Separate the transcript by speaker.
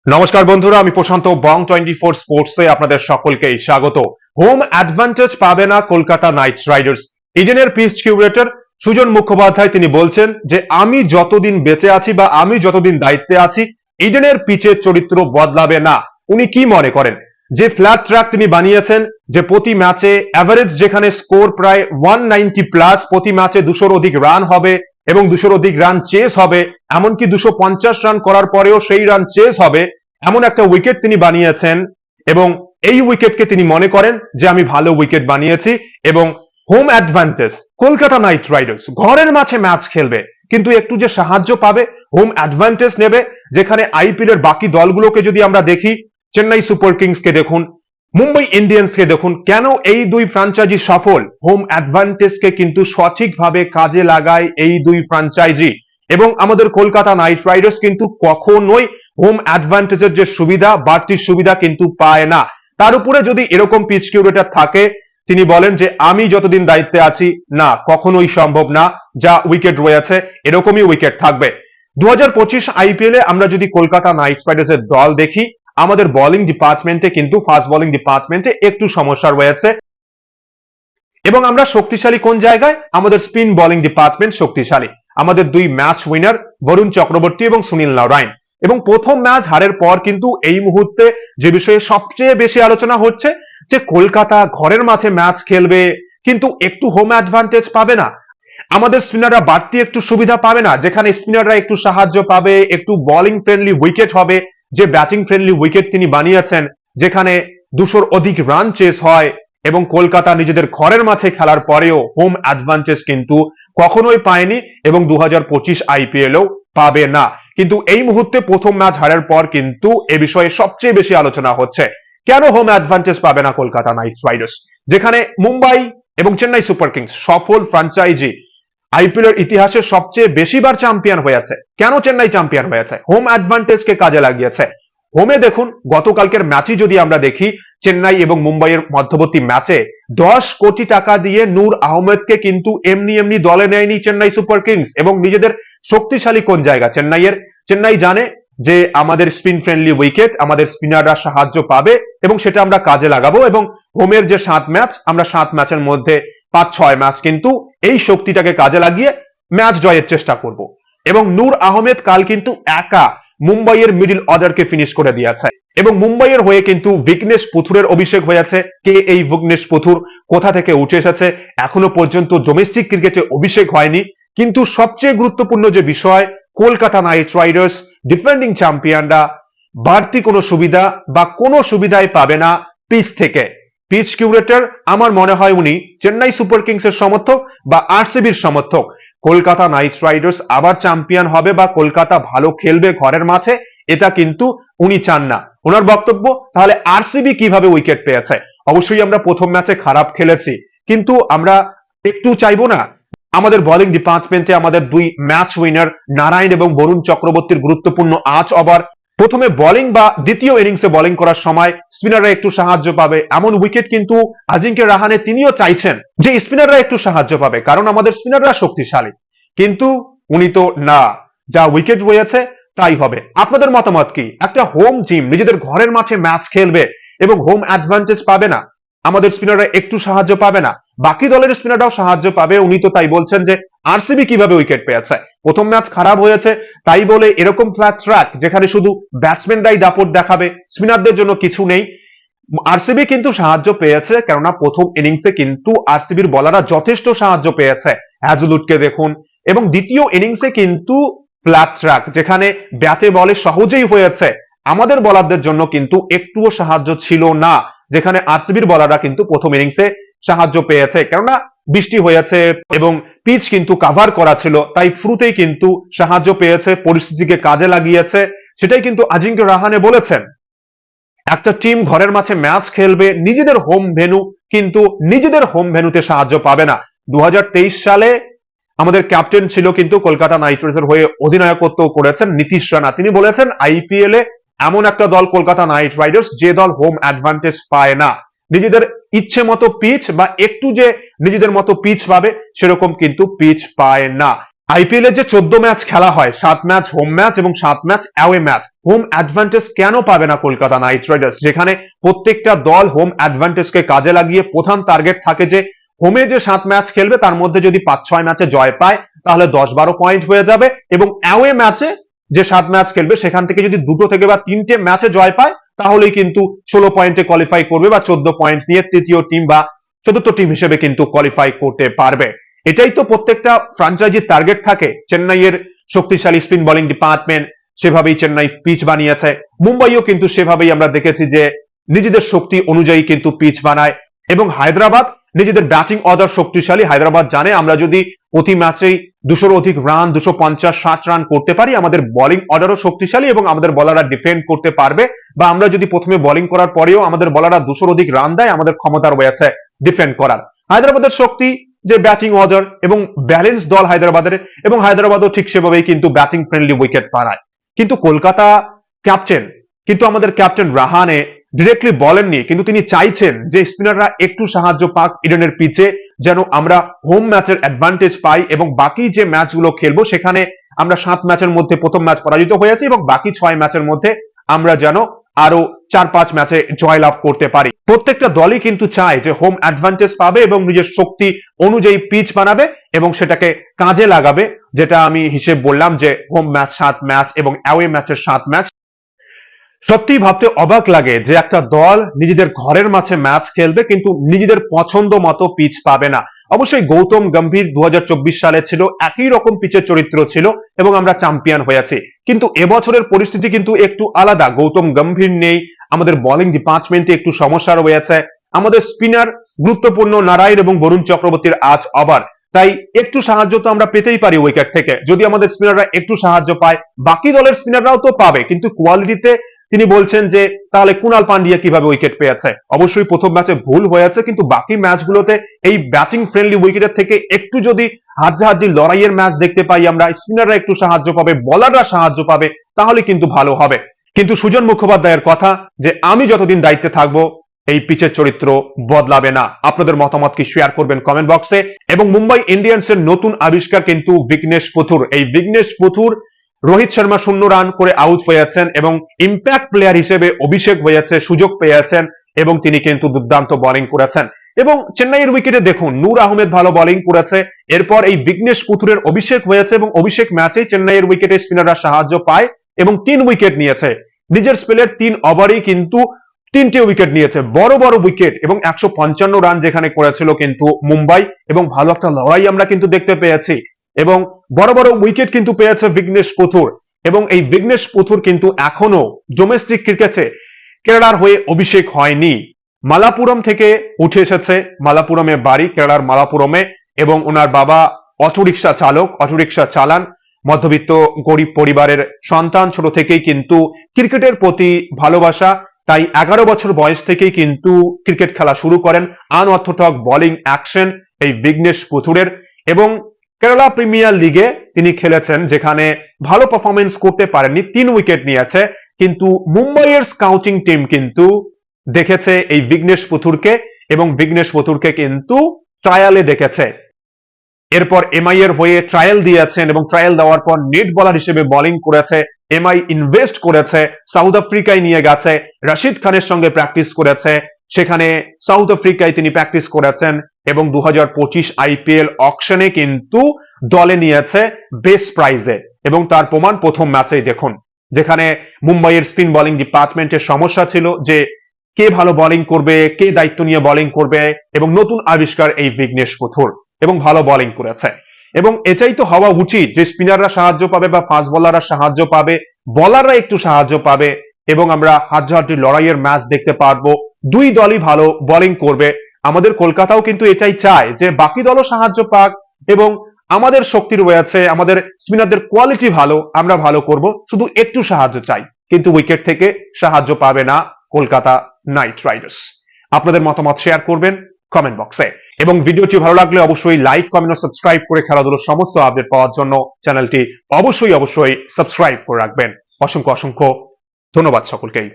Speaker 1: নমস্কার বন্ধুরা, আমি প্রশান্ত বং 24 স্পোর্টসে আপনাদের সকলকে স্বাগত। হোম অ্যাডভান্টেজ পাবে না কলকাতা নাইট রাইডার্স। ইডেনের পিচ কিউরেটর সুজন মুখোপাধ্যায় তিনি বলছেন যে আমি যতদিন বেঁচে আছি বা আমি যতদিন দায়িত্বে আছি ইডেনের পিচের চরিত্র বদলাবে না। উনি কি মনে করেন যে ফ্ল্যাট ট্র্যাক তিনি বানিয়েছেন, যে প্রতি ম্যাচে অ্যাভারেজ যেখানে স্কোর প্রায় 190 প্লাস, প্রতি ম্যাচে 200-র অধিক রান হবে এবং 200-র অধিক রান চেস হবে, এমনকি 250 রান করার পরেও সেই রান চেস হবে, এমন একটা উইকেট তিনি বানিয়েছেন এবং এই উইকেটকে তিনি মনে করেন যে আমি ভালো উইকেট বানিয়েছি। এবং home advantage, Kolkata Knight Riders ঘরের মাঠে ম্যাচ খেলবে কিন্তু একটু যে সাহায্য পাবে, হোম অ্যাডভান্টেজ নেবে। যেখানে আইপিএল এর বাকি দলগুলোকে যদি আমরা দেখি, চেন্নাই সুপার কিংস কে দেখুন, মুম্বাই ইন্ডিয়ান্স কে দেখুন, কেন এই দুই ফ্র্যাঞ্চাইজি সফল? হোম অ্যাডভান্টেজকে কিন্তু সঠিকভাবে কাজে লাগায় এই দুই ফ্র্যাঞ্চাইজি। এবং আমাদের কলকাতা নাইট রাইডার্স কিন্তু কখনোই হোম অ্যাডভান্টেজের যে সুবিধা, বাড়তি সুবিধা কিন্তু পায় না। তার উপরে যদি এরকম পিচ কিউরেটর থাকে, তিনি বলেন যে আমি যতদিন দায়িত্বে আছি, না, কখনোই সম্ভব না। যা উইকেট রয়েছে এরকমই উইকেট থাকবে। 2025 আইপিএল এ আমরা যদি কলকাতা নাইট রাইডার্সের দল দেখি, আমাদের বোলিং ডিপার্টমেন্টে কিন্তু ফাস্ট বোলিং ডিপার্টমেন্টে একটু সমস্যা রয়েছে। এবং আমরা শক্তিশালী কোন জায়গায়? আমাদের স্পিন বোলিং ডিপার্টমেন্ট শক্তিশালী। আমাদের দুই ম্যাচ উইনার বরুণ চক্রবর্তী এবং সুনীল নারায়ণ। এবং প্রথম ম্যাচ হারের পর কিন্তু এই মুহূর্তে যে বিষয়ে সবচেয়ে বেশি আলোচনা হচ্ছে যে কলকাতা ঘরের মাঠে ম্যাচ খেলবে কিন্তু একটু হোম অ্যাডভান্টেজ পাবে না, আমাদের স্পিনাররা বাড়তি একটু সুবিধা পাবে না, যেখানে স্পিনাররা একটু সাহায্য পাবে, একটু বোলিং ফ্রেন্ডলি উইকেট হবে। যে ব্যাটিং ফ্রেন্ডলি উইকেট তিনি বানিয়েছেন, যেখানে 200-র অধিক রান চেস হয় এবং কলকাতা নিজেদের ঘরের মাঠে খেলার পরেও হোম অ্যাডভান্টেজ কিন্তু কখনোই পায়নি এবং 2025 আইপিএলও পাবে না। কিন্তু এই মুহূর্তে প্রথম ম্যাচ হারের পর কিন্তু এ বিষয়ে সবচেয়ে বেশি আলোচনা হচ্ছে কেন হোম অ্যাডভান্টেজ পাবে না কলকাতা নাইট রাইডার্স, যেখানে মুম্বাই এবং চেন্নাই সুপার কিংস সফল ফ্র্যাঞ্চাইজি, আইপিএল এর ইতিহাসে সবচেয়ে বেশিবার চ্যাম্পিয়ন হয়েছে। কেন চেন্নাই চ্যাম্পিয়ন হয়েছে? হোম অ্যাডভান্টেজকে কাজে লাগিয়েছে। হোমে দেখুন, গতকালকের ম্যাচই যদি আমরা দেখি, চেন্নাই এবং মুম্বাইয়ের মধ্যবর্তী ম্যাচে 10 কোটি টাকা দিয়ে নূর আহমেদকে কিন্তু এমনি এমনি দলে নেয়নি চেন্নাই সুপার কিংস। এবং নিজেদের শক্তিশালী কোন জায়গা চেন্নাইয়ের? চেন্নাই জানে যে আমাদের স্পিন ফ্রেন্ডলি উইকেট, আমাদের স্পিনাররা সাহায্য পাবে এবং সেটা আমরা কাজে লাগাবো। এবং হোমের যে 7 ম্যাচ, আমরা 7 ম্যাচের মধ্যে 5-6 ম্যাচ কিন্তু এই শক্তিটাকে কাজে লাগিয়ে ম্যাচ জয়ের চেষ্টা করব। এবং নূর আহমেদ কাল কিন্তু একা মুম্বাইয়ের মিডল অর্ডারকে ফিনিশ করে দিয়েছে। এবং মুম্বাইয়ের হয়ে কিন্তু বিঘ্নেশ পুথুরের অভিষেক হয়েছে। কে এই বিঘ্নেশ পুথুর? কোথা থেকে উঠে এসেছে? এখনো পর্যন্ত ডোমেস্টিক ক্রিকেটে অভিষেক হয়নি। কিন্তু সবচেয়ে গুরুত্বপূর্ণ যে বিষয়, কলকাতা নাইট রাইডার্স ডিফেন্ডিং চ্যাম্পিয়নরা বাড়তি কোনো সুবিধা বা কোনো সুবিধাই পাবে না পিচ থেকে। পিচ কিউরেটর আমার মনে হয় উনি চেন্নাই সুপার কিংস এর সমর্থক বা আরসিবির সমর্থক। কলকাতা নাইট রাইডার্স আবার চ্যাম্পিয়ন হবে বা কলকাতা ভালো খেলবে ঘরের মাঠে, এটা কিন্তু উনি চান না। ওনার বক্তব্য, তাহলে আরসিবি কিভাবে উইকেট পেয়েছে? অবশ্যই আমরা প্রথম ম্যাচে খারাপ খেলেছি, কিন্তু আমরা একটু চাইবো না আমাদের বোলিং ডিপার্টমেন্টে আমাদের দুই ম্যাচ উইনার নারায়ণ এবং বরুণ চক্রবর্তীর গুরুত্বপূর্ণ 8 ওভার প্রথমে বোলিং বা দ্বিতীয় ইনিংসে বোলিং করার সময় স্পিনাররা একটু সাহায্য পাবে, এমন উইকেট কিন্তু আজিঙ্কে রাহানে তিনিও চাইছেন যে স্পিনাররা একটু সাহায্য পাবে, কারণ আমাদের স্পিনাররা শক্তিশালী। কিন্তু উনি তো না, যা উইকেট রয়েছে তাই হবে। আপনাদের মতামত কি? একটা হোম টিম নিজেদের ঘরের মাঠে ম্যাচ খেলবে এবং হোম অ্যাডভান্টেজ পাবে না, আমাদের স্পিনাররা একটু সাহায্য পাবে না, বাকি দলের স্পিনাররাও সাহায্য পাবে, উনি তো তাই বলছেন যে আরসিবি কিভাবে উইকেট পেয়েছে? প্রথম ম্যাচ খারাপ হয়েছে তাই বলে এরকম ফ্ল্যাট ট্র্যাক যেখানে শুধু ব্যাটসম্যানরাই দাপট দেখাবে, স্পিনারদের জন্য কিছু নেই। আরসিবি কিন্তু সাহায্য পেয়েছে, কেননা প্রথম ইনিংসে কিন্তু আরসিবির বলাররা যথেষ্ট সাহায্য পেয়েছে। হ্যাজলুডকে দেখুন। এবং দ্বিতীয় ইনিংসে কিন্তু ফ্ল্যাট ট্র্যাক যেখানে ব্যাটে বলে সহজেই হয়েছে, আমাদের বলারদের জন্য কিন্তু একটুও সাহায্য ছিল না, যেখানে আরসিবির বলাররা কিন্তু প্রথম ইনিংসে সাহায্য পেয়েছে, কেননা বৃষ্টি হয়েছে এবং পিচ কিন্তু কাভার করা ছিল, তাই শুরুতেই কিন্তু সাহায্য পেয়েছে, পরিস্থিতিকে কাজে লাগিয়েছে। সেটাই কিন্তু আজিঙ্কে রাহানে বলেছেন। একটা টিম ঘরের মাঠে ম্যাচ খেলবে নিজেদের হোম ভেন্যু, কিন্তু নিজেদের হোম ভেন্যুতে সাহায্য পাবে না। 2023 সালে আমাদের ক্যাপ্টেন ছিল কিন্তু কলকাতা নাইট রাইডার্সের হয়ে অধিনায়কত্ব করেছেন নীতিশ রানা। তিনি বলেছেন আইপিএল এ এমন একটা দল কলকাতা নাইট রাইডার্স যে দল হোম অ্যাডভান্টেজ পায় না, নিজেদের ইচ্ছে মতো পিচ বা একটু যে নিজেদের মতো পিচ পাবে সেরকম কিন্তু পিচ পায় না। আইপিএল এ যে 14 ম্যাচ খেলা হয়, 7 ম্যাচ হোম ম্যাচ এবং 7 match away match, home advantage কেন পাবে না কলকাতা নাইট রাইডার্স? যেখানে প্রত্যেকটা দল হোম অ্যাডভান্টেজকে কাজে লাগিয়ে প্রধান টার্গেট থাকে যে হোমে যে 7 ম্যাচ খেলবে তার মধ্যে যদি 5-6 ম্যাচে জয় পায় তাহলে 10-12 পয়েন্ট হয়ে যাবে, এবং অ্যাওয়ে ম্যাচে যে 7 ম্যাচ খেলবে সেখান থেকে যদি 2 থেকে বা 3টে ম্যাচে জয় পায় তাহলেই কিন্তু 16 পয়েন্টে কোয়ালিফাই করবে বা 14 পয়েন্ট নিয়ে তৃতীয় টিম বা চতুর্থ টিম হিসেবে কিন্তু কোয়ালিফাই করতে পারবে। এটাই তো প্রত্যেকটা ফ্র্যাঞ্চাইজির টার্গেট থাকে। চেন্নাইয়ের শক্তিশালী স্পিন বোলিং ডিপার্টমেন্ট সেভাবেই চেন্নাই পিচ বানিয়েছে, মুম্বাইও কিন্তু সেভাবেই আমরা দেখেছি যে নিজেদের শক্তি অনুযায়ী কিন্তু পিচ বানায়, এবং হায়দ্রাবাদ নিজেদের ব্যাটিং অর্ডার শক্তিশালী। হায়দ্রাবাদ জানে আমরা যদি প্রতি ম্যাচেই 200-র অধিক রান, 250-60 রান করতে পারি, আমাদের বোলিং অর্ডারও শক্তিশালী এবং আমাদের বলাররা ডিফেন্ড করতে পারবে, বা আমরা যদি প্রথমে বোলিং করার পরেও আমাদের বলাররা 200-র অধিক রান দেয়, আমাদের ক্ষমতা রয়েছে ডিফেন্ড করার। হায়দ্রাবাদের শক্তি যে ব্যাটিং অর্ডার এবং ব্যালেন্স দল হায়দ্রাবাদের, এবং হায়দ্রাবাদও ঠিক সেভাবেই কিন্তু ব্যাটিং ফ্রেন্ডলি উইকেট পায়। কিন্তু কলকাতা ক্যাপ্টেন, কিন্তু আমাদের ক্যাপ্টেন রাহানে ডিরেক্টলি বলেননি, কিন্তু তিনি চাইছেন যে স্পিনাররা একটু সাহায্য পাক ইডেনের পিচে, যেন আমরা হোম ম্যাচের অ্যাডভান্টেজ পাই এবং বাকি যে ম্যাচগুলো খেলবো সেখানে আমরা 7 ম্যাচের মধ্যে প্রথম ম্যাচ পরাজিত হয়েছে এবং বাকি 6 ম্যাচের মধ্যে আমরা যেন আরো 4-5 ম্যাচে জয়লাভ করতে পারি। প্রত্যেকটা দলই কিন্তু চায় যে হোম অ্যাডভান্টেজ পাবে এবং নিজের শক্তি অনুযায়ী পিচ বানাবে এবং সেটাকে কাজে লাগাবে, যেটা আমি হিসেব বললাম যে হোম ম্যাচ 7 ম্যাচ এবং অ্যাওয়ে ম্যাচের 7 ম্যাচ। সত্যি ভাবতে অবাক লাগে যে একটা দল নিজেদের ঘরের মাঠে ম্যাচ খেলবে কিন্তু নিজেদের পছন্দ মতো পিচ পাবে না। অবশ্যই গৌতম গম্ভীর 2024 সালে ছিল, একই রকম পিচের চরিত্র ছিল এবং আমরা চ্যাম্পিয়ন হয়েছি, কিন্তু এবছরের পরিস্থিতি কিন্তু একটু আলাদা। গৌতম গম্ভীর নেই, আমাদের বোলিং ডিপার্টমেন্টে একটু সমস্যা রয়েছে, আমাদের স্পিনার গুরুত্বপূর্ণ নারায়ণ এবং বরুণ চক্রবর্তীর আজ আবার, তাই একটু সাহায্য তো আমরা পেতেই পারি উইকেট থেকে। যদি আমাদের স্পিনাররা একটু সাহায্য পায়, বাকি দলের স্পিনাররাও তো পাবে, কিন্তু কোয়ালিটিতে তিনি বলছেন যে তাহলে কুনাল পান্ডিয়া কিভাবে উইকেট পেয়েছে। অবশ্যই প্রথম ম্যাচে ভুল হয়েছে, কিন্তু বাকি ম্যাচগুলোতে এই ব্যাটিং ফ্রেন্ডলি উইকেটের থেকে একটু যদি হাড্ডাহাড্ডি লড়াইয়ের ম্যাচ দেখতে পাই আমরা, স্পিনাররা একটু সাহায্য পাবে, বোলাররা সাহায্য পাবে, তাহলে কিন্তু ভালো হবে। কিন্তু সুজন মুখোপাধ্যায়ের কথা যে আমি যতদিন দায়িত্বে থাকবো এই পিচের চরিত্র বদলাবে না। আপনাদের মতামত কি শেয়ার করবেন কমেন্ট বক্সে। এবং মুম্বাই ইন্ডিয়ান্সের নতুন আবিষ্কার কিন্তু বিঘ্নেশ পুথুর। এই বিঘ্নেশ পুথুর রোহিত শর্মা 0 রান করে আউট হয়েছেন এবং ইম্প্যাক্ট প্লেয়ার হিসেবে অভিষেক হয়েছে, সুযোগ পেয়েছেন এবং তিনি কিন্তু দুর্দান্ত বোলিং করেছেন। এবং চেন্নাইয়ের উইকেটে দেখুন নূর আহমেদ ভালো বোলিং করেছে, এরপর এই বিঘ্নেশ পুথুরের অভিষেক হয়েছে এবং অভিষেক ম্যাচেই চেন্নাইয়ের উইকেটে স্পিনাররা সাহায্য পায় এবং 3 উইকেট নিয়েছে। নিজের স্পেলের 3 ওভারেই কিন্তু 3টে উইকেট নিয়েছে, বড় বড় উইকেট, এবং 155 রান যেখানে করেছিল কিন্তু মুম্বাই, এবং ভালো একটা লড়াই আমরা কিন্তু দেখতে পেয়েছি এবং বড় বড় উইকেট কিন্তু পেয়েছে বিঘ্নেশ পুথুর। এবং এই বিঘ্নেশ পুথুর কিন্তু এখনো ডোমেস্টিক ক্রিকেটে কেরালার হয়ে অভিষেক হয়নি। মালাপুরম থেকে উঠে এসেছে, মালাপুরমে বাড়ি, কেরালার মালাপুরমে, এবং ওনার বাবা অটোরিকশা চালক, অটোরিকশা চালান, মধ্যবিত্ত গরিব পরিবারের সন্তান। ছোট থেকেই কিন্তু ক্রিকেটের প্রতি ভালোবাসা, তাই 11 বছর বয়স থেকেই কিন্তু ক্রিকেট খেলা শুরু করেন। আনঅর্থোডক্স বোলিং অ্যাকশন এই বিঘ্নেশ পুথুরের, এবং কেরালা প্রিমিয়ার লিগে তিনি খেলেছেন যেখানে ভালো পারফরমেন্স করতে পারেননি, 3 উইকেট নিয়েছে, কিন্তু মুম্বাইয়ের স্কাউটিং টিম কিন্তু দেখেছে এই বিঘ্নেশ পুথুরকে এবং বিঘ্নেশ পুথুরকে কিন্তু ট্রায়ালে দেখেছে। এরপর এমআই এর হয়ে ট্রায়াল দিয়েছেন এবং ট্রায়াল দেওয়ার পর নেট বলার হিসেবে বোলিং করেছে। এমআই ইনভেস্ট করেছে, সাউথ আফ্রিকায় নিয়ে গেছে, রশিদ খানের সঙ্গে প্র্যাকটিস করেছে, সেখানে সাউথ আফ্রিকায় তিনি প্র্যাকটিস করেছেন এবং 2025 আইপিএল অকশনে কিন্তু দলে নিয়েছে বেস্ট প্রাইজে, এবং তার প্রমাণ প্রথম ম্যাচেই দেখুন, যেখানে মুম্বাইয়ের স্পিন বোলিং ডিপার্টমেন্টের সমস্যা ছিল যে কে ভালো বোলিং করবে, কে দায়িত্ব নিয়ে বোলিং করবে, এবং নতুন আবিষ্কার এই বিঘ্নেশ পুথুর, এবং ভালো বোলিং করেছে। এবং এটাই তো হওয়া উচিত যে স্পিনাররা সাহায্য পাবে বা ফাস্ট বোলাররা সাহায্য পাবে, বোলাররা একটু সাহায্য পাবে এবং আমরা হাড্ডাহাড্ডি লড়াইয়ের ম্যাচ দেখতে পারবো, দুই দলই ভালো বোলিং করবে। আমাদের কলকাতাও কিন্তু এটাই চায় যে বাকি দলও সাহায্য পাক এবং আমাদের শক্তি রয়েছে, আমাদের স্পিনারদের কোয়ালিটি ভালো, আমরা ভালো করব, শুধু একটু সাহায্য চাই। কিন্তু উইকেট থেকে সাহায্য পাবে না কলকাতা নাইট রাইডার্স। আপনাদের মতামত শেয়ার করবেন কমেন্ট বক্সে, এবং ভিডিওটি ভালো লাগলে অবশ্যই লাইক, কমেন্ট ও সাবস্ক্রাইব করে খেলাধুলোর সমস্ত আপডেট পাওয়ার জন্য চ্যানেলটি অবশ্যই সাবস্ক্রাইব করে রাখবেন। অসংখ্য অসংখ্য ধন্যবাদ সকলকেই।